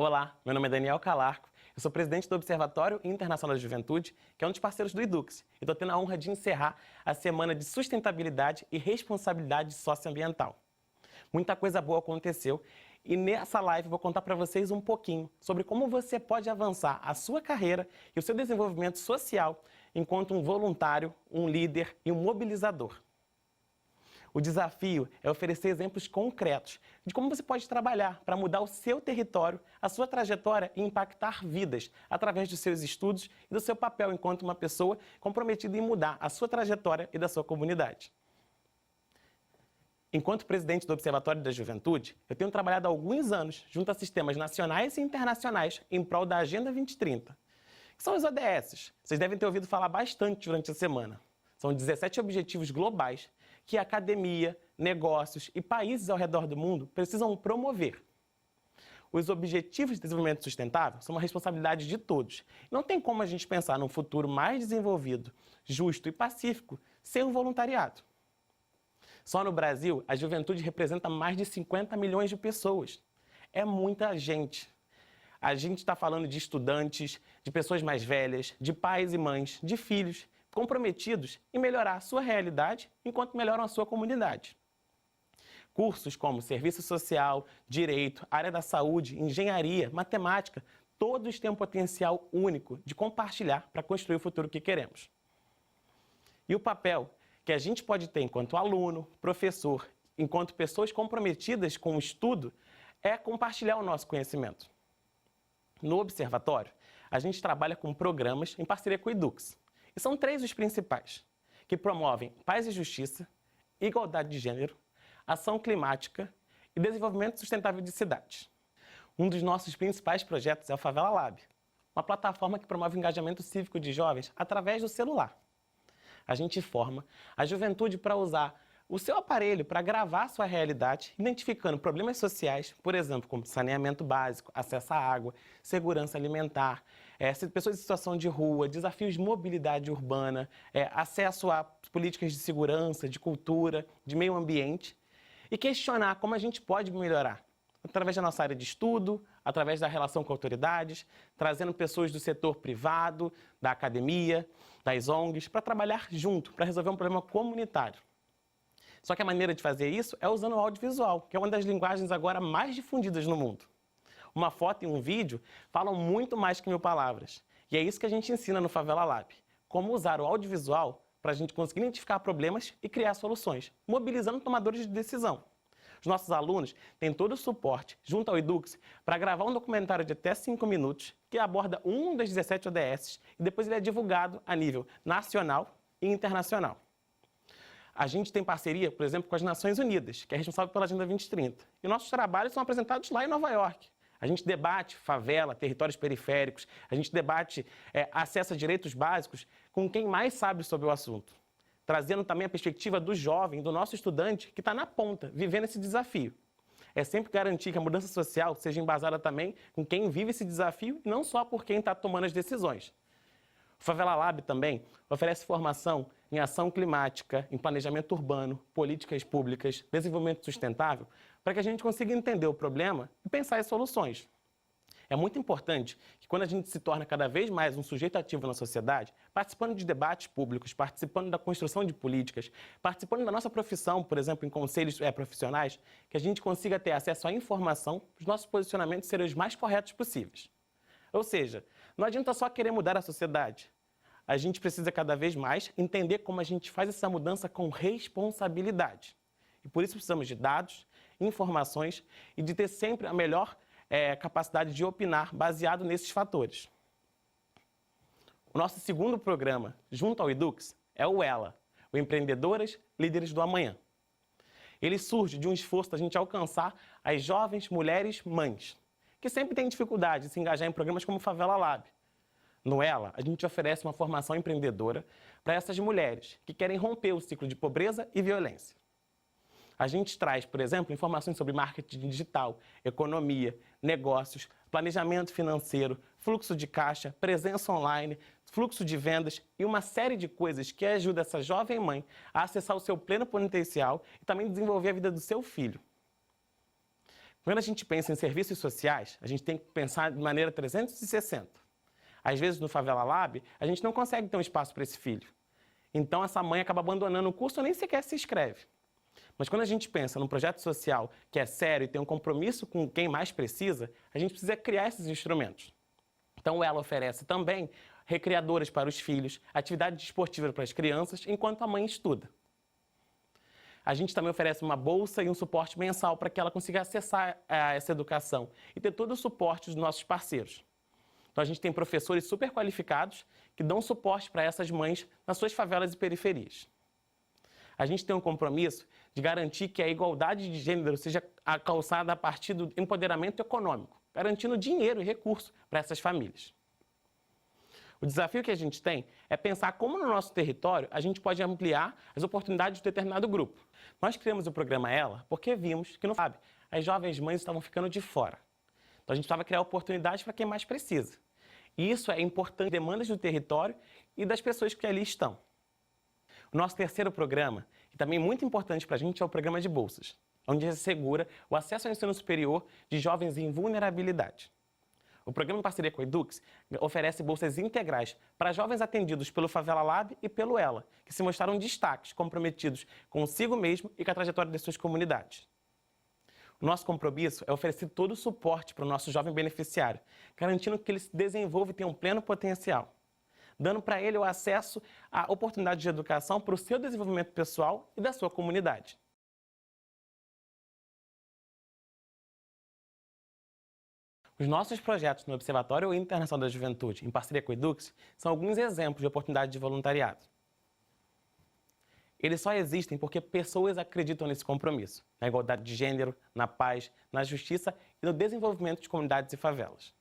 Olá, meu nome é Daniel Calarco, eu sou presidente do Observatório Internacional da Juventude, que é um dos parceiros do Edux, e estou tendo a honra de encerrar a Semana de Sustentabilidade e Responsabilidade Socioambiental. Muita coisa boa aconteceu e nessa live vou contar para vocês um pouquinho sobre como você pode avançar a sua carreira e o seu desenvolvimento social enquanto um voluntário, um líder e um mobilizador. O desafio é oferecer exemplos concretos de como você pode trabalhar para mudar o seu território, a sua trajetória e impactar vidas através dos seus estudos e do seu papel enquanto uma pessoa comprometida em mudar a sua trajetória e da sua comunidade. Enquanto presidente do Observatório da Juventude, eu tenho trabalhado há alguns anos junto a sistemas nacionais e internacionais em prol da Agenda 2030, que são os ODS. Vocês devem ter ouvido falar bastante durante a semana. São 17 objetivos globais que a academia, negócios e países ao redor do mundo precisam promover. Os Objetivos de Desenvolvimento Sustentável são uma responsabilidade de todos. Não tem como a gente pensar num futuro mais desenvolvido, justo e pacífico sem o voluntariado. Só no Brasil, a juventude representa mais de 50 milhões de pessoas. É muita gente. A gente está falando de estudantes, de pessoas mais velhas, de pais e mães, de filhos, comprometidos em melhorar a sua realidade enquanto melhoram a sua comunidade. Cursos como serviço social, direito, área da saúde, engenharia, matemática, todos têm um potencial único de compartilhar para construir o futuro que queremos. E o papel que a gente pode ter enquanto aluno, professor, enquanto pessoas comprometidas com o estudo, é compartilhar o nosso conhecimento. No Observatório, a gente trabalha com programas em parceria com o Edux. E são 3 os principais, que promovem paz e justiça, igualdade de gênero, ação climática e desenvolvimento sustentável de cidades. Um dos nossos principais projetos é o Favela Lab, uma plataforma que promove o engajamento cívico de jovens através do celular. A gente forma a juventude para usar o seu aparelho para gravar sua realidade, identificando problemas sociais, por exemplo, como saneamento básico, acesso à água, segurança alimentar, pessoas em situação de rua, desafios de mobilidade urbana, acesso a políticas de segurança, de cultura, de meio ambiente, e questionar como a gente pode melhorar, através da nossa área de estudo, através da relação com autoridades, trazendo pessoas do setor privado, da academia, das ONGs, para trabalhar junto, para resolver um problema comunitário. Só que a maneira de fazer isso é usando o audiovisual, que é uma das linguagens agora mais difundidas no mundo. Uma foto e um vídeo falam muito mais que 1000 palavras. E é isso que a gente ensina no Favela Lab. Como usar o audiovisual para a gente conseguir identificar problemas e criar soluções, mobilizando tomadores de decisão. Os nossos alunos têm todo o suporte, junto ao Edux, para gravar um documentário de até 5 minutos, que aborda um das 17 ODS, e depois ele é divulgado a nível nacional e internacional. A gente tem parceria, por exemplo, com as Nações Unidas, que é responsável pela Agenda 2030. E nossos trabalhos são apresentados lá em Nova York. A gente debate favela, territórios periféricos, a gente debate acesso a direitos básicos com quem mais sabe sobre o assunto. Trazendo também a perspectiva do jovem, do nosso estudante, que está na ponta, vivendo esse desafio. É sempre garantir que a mudança social seja embasada também com quem vive esse desafio e não só por quem está tomando as decisões. O Favela Lab também oferece formação em ação climática, em planejamento urbano, políticas públicas, desenvolvimento sustentável, para que a gente consiga entender o problema e pensar em soluções. É muito importante que quando a gente se torna cada vez mais um sujeito ativo na sociedade, participando de debates públicos, participando da construção de políticas, participando da nossa profissão, por exemplo, em conselhos profissionais, que a gente consiga ter acesso à informação para os nossos posicionamentos serem os mais corretos possíveis. Ou seja, não adianta só querer mudar a sociedade. A gente precisa cada vez mais entender como a gente faz essa mudança com responsabilidade. E por isso precisamos de dados, informações e de ter sempre a melhor capacidade de opinar baseado nesses fatores. O nosso segundo programa, junto ao Edux, é o ELA, o Empreendedoras Líderes do Amanhã. Ele surge de um esforço da gente alcançar as jovens mulheres mães, que sempre têm dificuldade de se engajar em programas como o Favela Lab. No ELA, a gente oferece uma formação empreendedora para essas mulheres que querem romper o ciclo de pobreza e violência. A gente traz, por exemplo, informações sobre marketing digital, economia, negócios, planejamento financeiro, fluxo de caixa, presença online, fluxo de vendas e uma série de coisas que ajudam essa jovem mãe a acessar o seu pleno potencial e também desenvolver a vida do seu filho. Quando a gente pensa em serviços sociais, a gente tem que pensar de maneira 360. Às vezes, no Favela Lab, a gente não consegue ter um espaço para esse filho. Então, essa mãe acaba abandonando o curso ou nem sequer se inscreve. Mas quando a gente pensa num projeto social que é sério e tem um compromisso com quem mais precisa, a gente precisa criar esses instrumentos. Então, o Ela oferece também recreadoras para os filhos, atividade esportiva para as crianças, enquanto a mãe estuda. A gente também oferece uma bolsa e um suporte mensal para que ela consiga acessar essa educação e ter todo o suporte dos nossos parceiros. Então, a gente tem professores super qualificados que dão suporte para essas mães nas suas favelas e periferias. A gente tem um compromisso de garantir que a igualdade de gênero seja calçada a partir do empoderamento econômico, garantindo dinheiro e recurso para essas famílias. O desafio que a gente tem é pensar como no nosso território a gente pode ampliar as oportunidades de determinado grupo. Nós criamos o programa Ela porque vimos que, as jovens mães estavam ficando de fora. Então a gente precisava criar oportunidades para quem mais precisa. E isso é importante, demandas do território e das pessoas que ali estão. O nosso terceiro programa, e também muito importante para a gente, é o programa de bolsas, onde assegura o acesso ao ensino superior de jovens em vulnerabilidade. O programa em parceria com a Edux oferece bolsas integrais para jovens atendidos pelo Favela Lab e pelo Ela, que se mostraram destaques comprometidos consigo mesmo e com a trajetória de suas comunidades. O nosso compromisso é oferecer todo o suporte para o nosso jovem beneficiário, garantindo que ele se desenvolva e tenha um pleno potencial, dando para ele o acesso à oportunidade de educação para o seu desenvolvimento pessoal e da sua comunidade. Os nossos projetos no Observatório Internacional da Juventude, em parceria com a Edux, são alguns exemplos de oportunidade de voluntariado. Eles só existem porque pessoas acreditam nesse compromisso, na igualdade de gênero, na paz, na justiça e no desenvolvimento de comunidades e favelas.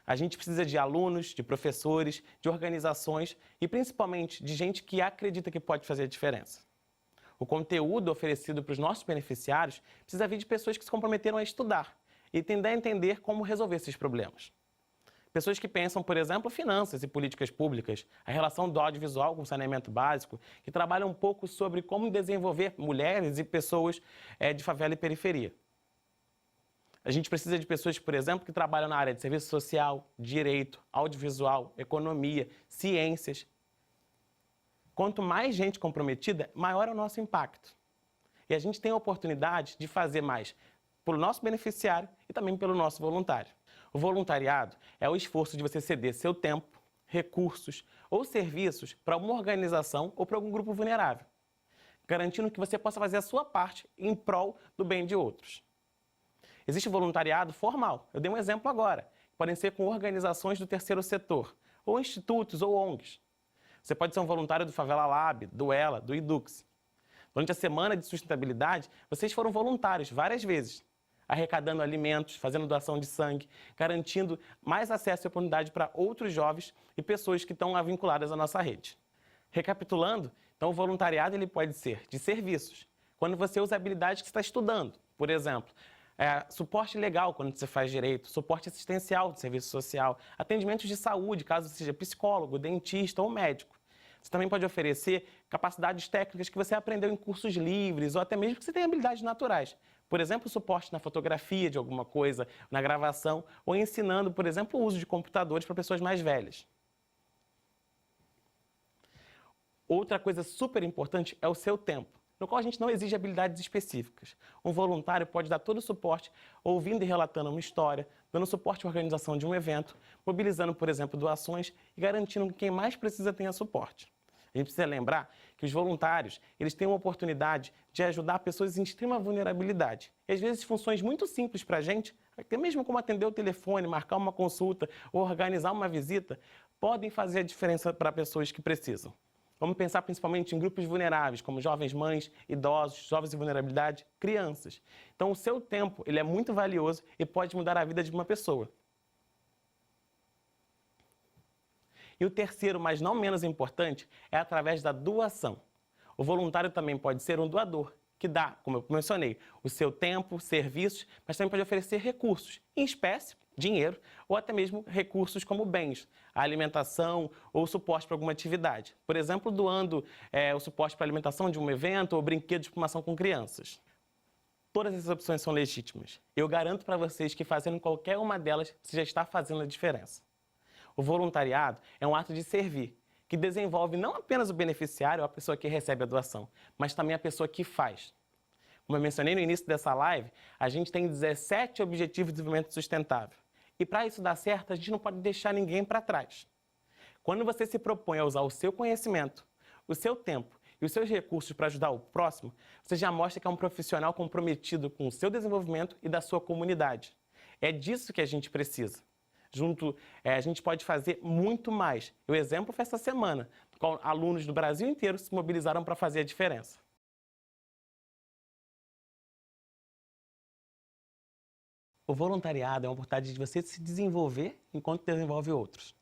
A gente precisa de alunos, de professores, de organizações e principalmente de gente que acredita que pode fazer a diferença. O conteúdo oferecido para os nossos beneficiários precisa vir de pessoas que se comprometeram a estudar e tentar entender como resolver esses problemas. Pessoas que pensam, por exemplo, finanças e políticas públicas, a relação do audiovisual com o saneamento básico, que trabalham um pouco sobre como desenvolver mulheres e pessoas de favela e periferia. A gente precisa de pessoas, por exemplo, que trabalham na área de serviço social, direito, audiovisual, economia, ciências. Quanto mais gente comprometida, maior é o nosso impacto. E a gente tem a oportunidade de fazer mais pelo nosso beneficiário e também pelo nosso voluntário. O voluntariado é o esforço de você ceder seu tempo, recursos ou serviços para uma organização ou para algum grupo vulnerável, garantindo que você possa fazer a sua parte em prol do bem de outros. Existe o voluntariado formal, eu dei um exemplo agora, podem ser com organizações do terceiro setor, ou institutos ou ONGs. Você pode ser um voluntário do Favela Lab, do Ela, do Edux. Durante a Semana de Sustentabilidade, vocês foram voluntários várias vezes, arrecadando alimentos, fazendo doação de sangue, garantindo mais acesso e oportunidade para outros jovens e pessoas que estão vinculadas à nossa rede. Recapitulando, então o voluntariado ele pode ser de serviços, quando você usa habilidades que você está estudando, por exemplo, suporte legal quando você faz direito, suporte assistencial de serviço social, atendimentos de saúde, caso seja psicólogo, dentista ou médico. Você também pode oferecer capacidades técnicas que você aprendeu em cursos livres ou até mesmo que você tenha habilidades naturais. Por exemplo, suporte na fotografia de alguma coisa, na gravação, ou ensinando, por exemplo, o uso de computadores para pessoas mais velhas. Outra coisa super importante é o seu tempo, no qual a gente não exige habilidades específicas. Um voluntário pode dar todo o suporte, ouvindo e relatando uma história, dando suporte à organização de um evento, mobilizando, por exemplo, doações e garantindo que quem mais precisa tenha suporte. A gente precisa lembrar que os voluntários, eles têm uma oportunidade de ajudar pessoas em extrema vulnerabilidade. E às vezes funções muito simples para a gente, até mesmo como atender o telefone, marcar uma consulta ou organizar uma visita, podem fazer a diferença para pessoas que precisam. Vamos pensar principalmente em grupos vulneráveis, como jovens mães, idosos, jovens em vulnerabilidade, crianças. Então o seu tempo ele é muito valioso e pode mudar a vida de uma pessoa. E o terceiro, mas não menos importante, é através da doação. O voluntário também pode ser um doador, que dá, como eu mencionei, o seu tempo, serviços, mas também pode oferecer recursos, em espécie, dinheiro, ou até mesmo recursos como bens, a alimentação ou suporte para alguma atividade. Por exemplo, doando o suporte para a alimentação de um evento ou brinquedos para uma ação com crianças. Todas essas opções são legítimas. Eu garanto para vocês que fazendo qualquer uma delas, você já está fazendo a diferença. O voluntariado é um ato de servir, que desenvolve não apenas o beneficiário ou a pessoa que recebe a doação, mas também a pessoa que faz. Como eu mencionei no início dessa live, a gente tem 17 Objetivos de Desenvolvimento Sustentável. E para isso dar certo, a gente não pode deixar ninguém para trás. Quando você se propõe a usar o seu conhecimento, o seu tempo e os seus recursos para ajudar o próximo, você já mostra que é um profissional comprometido com o seu desenvolvimento e da sua comunidade. É disso que a gente precisa. Junto, a gente pode fazer muito mais. O exemplo foi essa semana, quando alunos do Brasil inteiro se mobilizaram para fazer a diferença. O voluntariado é uma oportunidade de você se desenvolver enquanto desenvolve outros.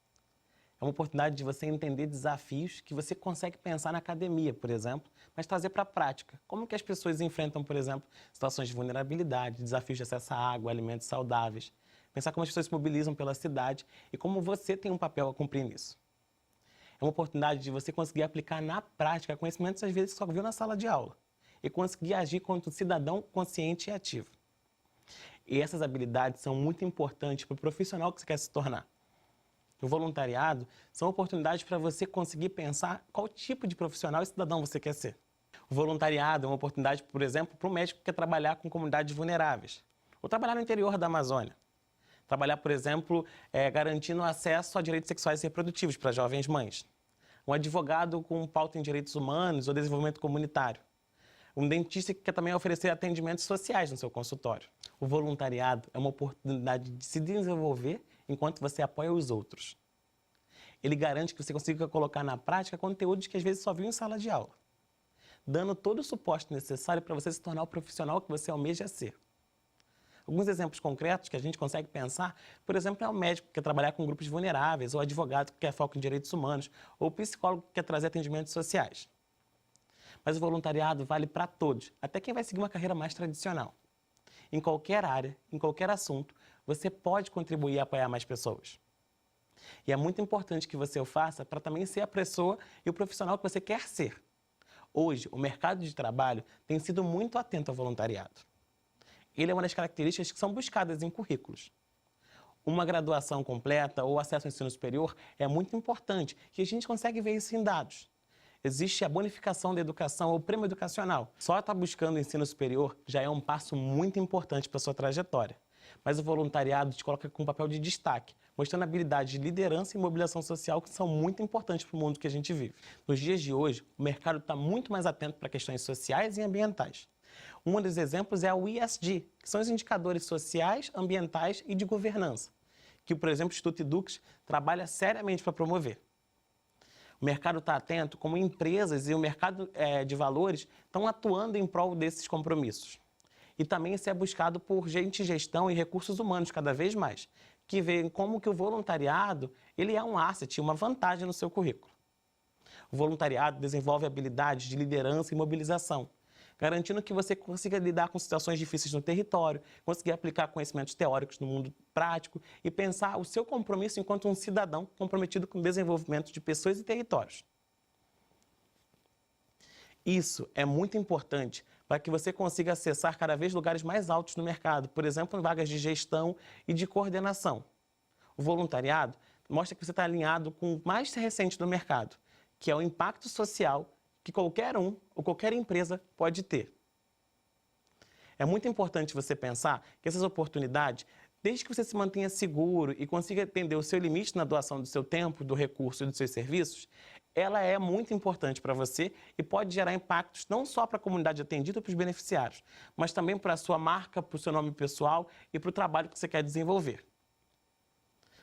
É uma oportunidade de você entender desafios que você consegue pensar na academia, por exemplo, mas trazer para a prática. Como que as pessoas enfrentam, por exemplo, situações de vulnerabilidade, desafios de acesso à água, alimentos saudáveis. Pensar como as pessoas se mobilizam pela cidade e como você tem um papel a cumprir nisso. É uma oportunidade de você conseguir aplicar na prática conhecimentos às vezes que só viu na sala de aula e conseguir agir como cidadão consciente e ativo. E essas habilidades são muito importantes para o profissional que você quer se tornar. O voluntariado são oportunidades para você conseguir pensar qual tipo de profissional e cidadão você quer ser. O voluntariado é uma oportunidade, por exemplo, para um médico que quer trabalhar com comunidades vulneráveis ou trabalhar no interior da Amazônia. Trabalhar, por exemplo, garantindo acesso a direitos sexuais e reprodutivos para jovens mães. Um advogado com pauta em direitos humanos ou desenvolvimento comunitário. Um dentista que quer também oferecer atendimentos sociais no seu consultório. O voluntariado é uma oportunidade de se desenvolver enquanto você apoia os outros. Ele garante que você consiga colocar na prática conteúdos que às vezes só viu em sala de aula, dando todo o suporte necessário para você se tornar o profissional que você almeja ser. Alguns exemplos concretos que a gente consegue pensar, por exemplo, é o médico que quer trabalhar com grupos vulneráveis, ou o advogado que quer foco em direitos humanos, ou o psicólogo que quer trazer atendimentos sociais. Mas o voluntariado vale para todos, até quem vai seguir uma carreira mais tradicional. Em qualquer área, em qualquer assunto, você pode contribuir e apoiar mais pessoas. E é muito importante que você o faça para também ser a pessoa e o profissional que você quer ser. Hoje, o mercado de trabalho tem sido muito atento ao voluntariado. Ele é uma das características que são buscadas em currículos. Uma graduação completa ou acesso ao ensino superior é muito importante e a gente consegue ver isso em dados. Existe a bonificação da educação ou prêmio educacional. Só estar buscando o ensino superior já é um passo muito importante para a sua trajetória. Mas o voluntariado te coloca com um papel de destaque, mostrando habilidades de liderança e mobilização social que são muito importantes para o mundo que a gente vive. Nos dias de hoje, o mercado está muito mais atento para questões sociais e ambientais. Um dos exemplos é o ESG, que são os indicadores sociais, ambientais e de governança, que, por exemplo, o Instituto Edux trabalha seriamente para promover. O mercado está atento como empresas e o mercado de valores estão atuando em prol desses compromissos. E também isso é buscado por gente de gestão e recursos humanos cada vez mais, que veem como que o voluntariado ele é um asset, uma vantagem no seu currículo. O voluntariado desenvolve habilidades de liderança e mobilização, garantindo que você consiga lidar com situações difíceis no território, conseguir aplicar conhecimentos teóricos no mundo prático e pensar o seu compromisso enquanto um cidadão comprometido com o desenvolvimento de pessoas e territórios. Isso é muito importante para que você consiga acessar cada vez lugares mais altos no mercado, por exemplo, em vagas de gestão e de coordenação. O voluntariado mostra que você está alinhado com o mais recente do mercado, que é o impacto social que qualquer um ou qualquer empresa pode ter. É muito importante você pensar que essas oportunidades, desde que você se mantenha seguro e consiga entender o seu limite na doação do seu tempo, do recurso e dos seus serviços, ela é muito importante para você e pode gerar impactos não só para a comunidade atendida ou para os beneficiários, mas também para a sua marca, para o seu nome pessoal e para o trabalho que você quer desenvolver.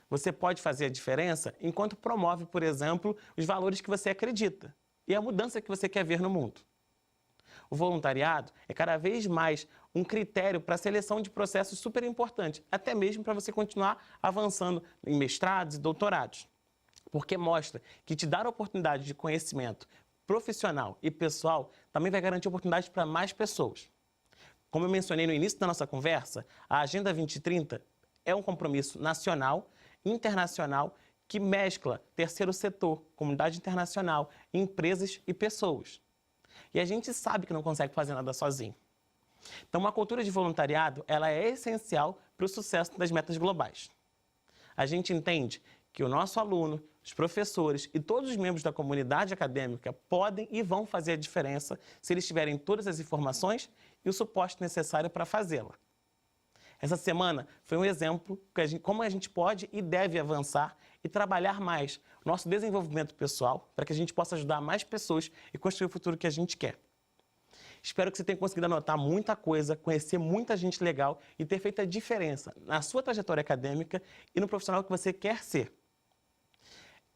Você pode fazer a diferença enquanto promove, por exemplo, os valores que você acredita e a mudança que você quer ver no mundo. O voluntariado é cada vez mais um critério para a seleção de processos super importantes, até mesmo para você continuar avançando em mestrados e doutorados. Porque mostra que te dar a oportunidade de conhecimento profissional e pessoal também vai garantir oportunidades para mais pessoas. Como eu mencionei no início da nossa conversa, a Agenda 2030 é um compromisso nacional, internacional, que mescla terceiro setor, comunidade internacional, empresas e pessoas. E a gente sabe que não consegue fazer nada sozinho. Então, uma cultura de voluntariado, ela é essencial para o sucesso das metas globais. A gente entende que o nosso aluno, os professores e todos os membros da comunidade acadêmica podem e vão fazer a diferença se eles tiverem todas as informações e o suporte necessário para fazê-la. Essa semana foi um exemplo de como a gente pode e deve avançar e trabalhar mais o nosso desenvolvimento pessoal para que a gente possa ajudar mais pessoas e construir o futuro que a gente quer. Espero que você tenha conseguido anotar muita coisa, conhecer muita gente legal e ter feito a diferença na sua trajetória acadêmica e no profissional que você quer ser.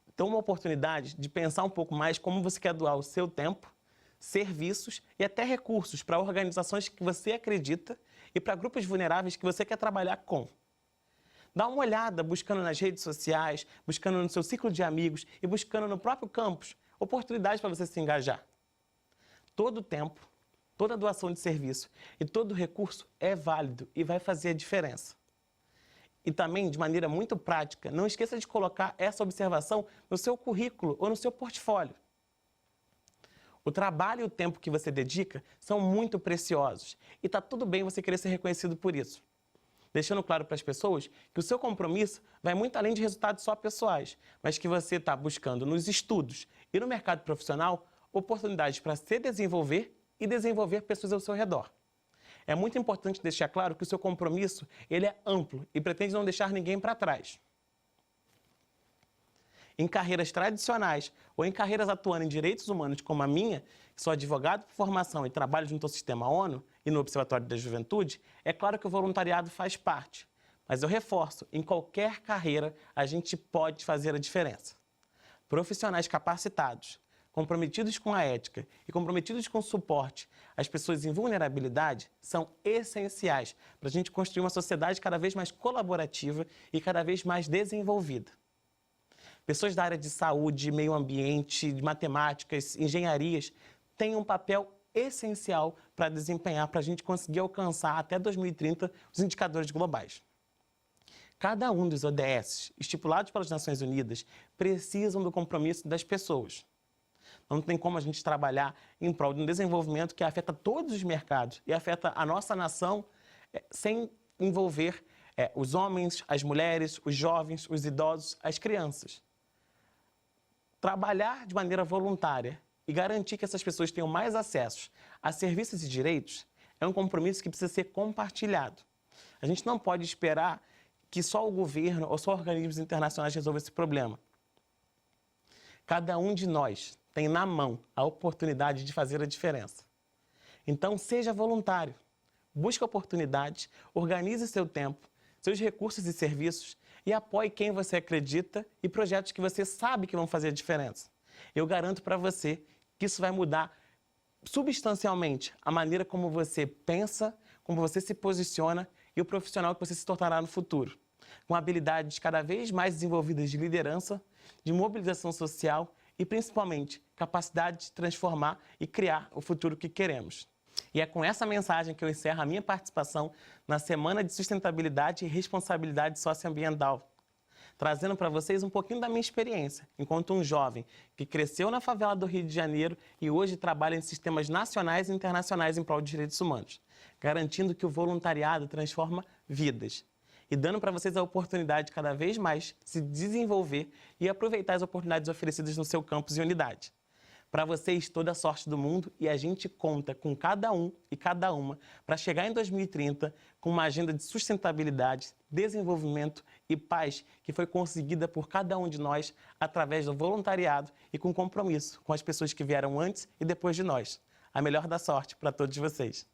Então, uma oportunidade de pensar um pouco mais como você quer doar o seu tempo, serviços e até recursos para organizações que você acredita e para grupos vulneráveis que você quer trabalhar com. Dá uma olhada buscando nas redes sociais, buscando no seu ciclo de amigos e buscando no próprio campus oportunidades para você se engajar. Todo tempo, toda doação de serviço e todo recurso é válido e vai fazer a diferença. E também, de maneira muito prática, não esqueça de colocar essa observação no seu currículo ou no seu portfólio. O trabalho e o tempo que você dedica são muito preciosos e está tudo bem você querer ser reconhecido por isso. Deixando claro para as pessoas que o seu compromisso vai muito além de resultados só pessoais, mas que você está buscando nos estudos e no mercado profissional oportunidades para se desenvolver e desenvolver pessoas ao seu redor. É muito importante deixar claro que o seu compromisso ele é amplo e pretende não deixar ninguém para trás. Em carreiras tradicionais ou em carreiras atuando em direitos humanos como a minha, que sou advogado por formação e trabalho junto ao Sistema ONU e no Observatório da Juventude, é claro que o voluntariado faz parte. Mas eu reforço, em qualquer carreira a gente pode fazer a diferença. Profissionais capacitados, comprometidos com a ética e comprometidos com o suporte às pessoas em vulnerabilidade são essenciais para a gente construir uma sociedade cada vez mais colaborativa e cada vez mais desenvolvida. Pessoas da área de saúde, meio ambiente, de matemáticas, engenharias têm um papel essencial para desempenhar para a gente conseguir alcançar até 2030 os indicadores globais. Cada um dos ODS estipulados pelas Nações Unidas precisam do compromisso das pessoas. Não tem como a gente trabalhar em prol de um desenvolvimento que afeta todos os mercados e afeta a nossa nação sem envolver os homens, as mulheres, os jovens, os idosos, as crianças. Trabalhar de maneira voluntária e garantir que essas pessoas tenham mais acessos a serviços e direitos é um compromisso que precisa ser compartilhado. A gente não pode esperar que só o governo ou só organismos internacionais resolvam esse problema. Cada um de nós tem na mão a oportunidade de fazer a diferença. Então, seja voluntário, busque oportunidades, organize seu tempo, seus recursos e serviços e apoie quem você acredita e projetos que você sabe que vão fazer a diferença. Eu garanto para você que isso vai mudar substancialmente a maneira como você pensa, como você se posiciona e o profissional que você se tornará no futuro, com habilidades cada vez mais desenvolvidas de liderança, de mobilização social e, principalmente, capacidade de transformar e criar o futuro que queremos. E é com essa mensagem que eu encerro a minha participação na Semana de Sustentabilidade e Responsabilidade Socioambiental, trazendo para vocês um pouquinho da minha experiência, enquanto um jovem que cresceu na favela do Rio de Janeiro e hoje trabalha em sistemas nacionais e internacionais em prol de direitos humanos, garantindo que o voluntariado transforma vidas e dando para vocês a oportunidade de cada vez mais se desenvolver e aproveitar as oportunidades oferecidas no seu campus e unidade. Para vocês, toda a sorte do mundo e a gente conta com cada um e cada uma para chegar em 2030 com uma agenda de sustentabilidade, desenvolvimento e paz que foi conseguida por cada um de nós através do voluntariado e com compromisso com as pessoas que vieram antes e depois de nós. A melhor da sorte para todos vocês.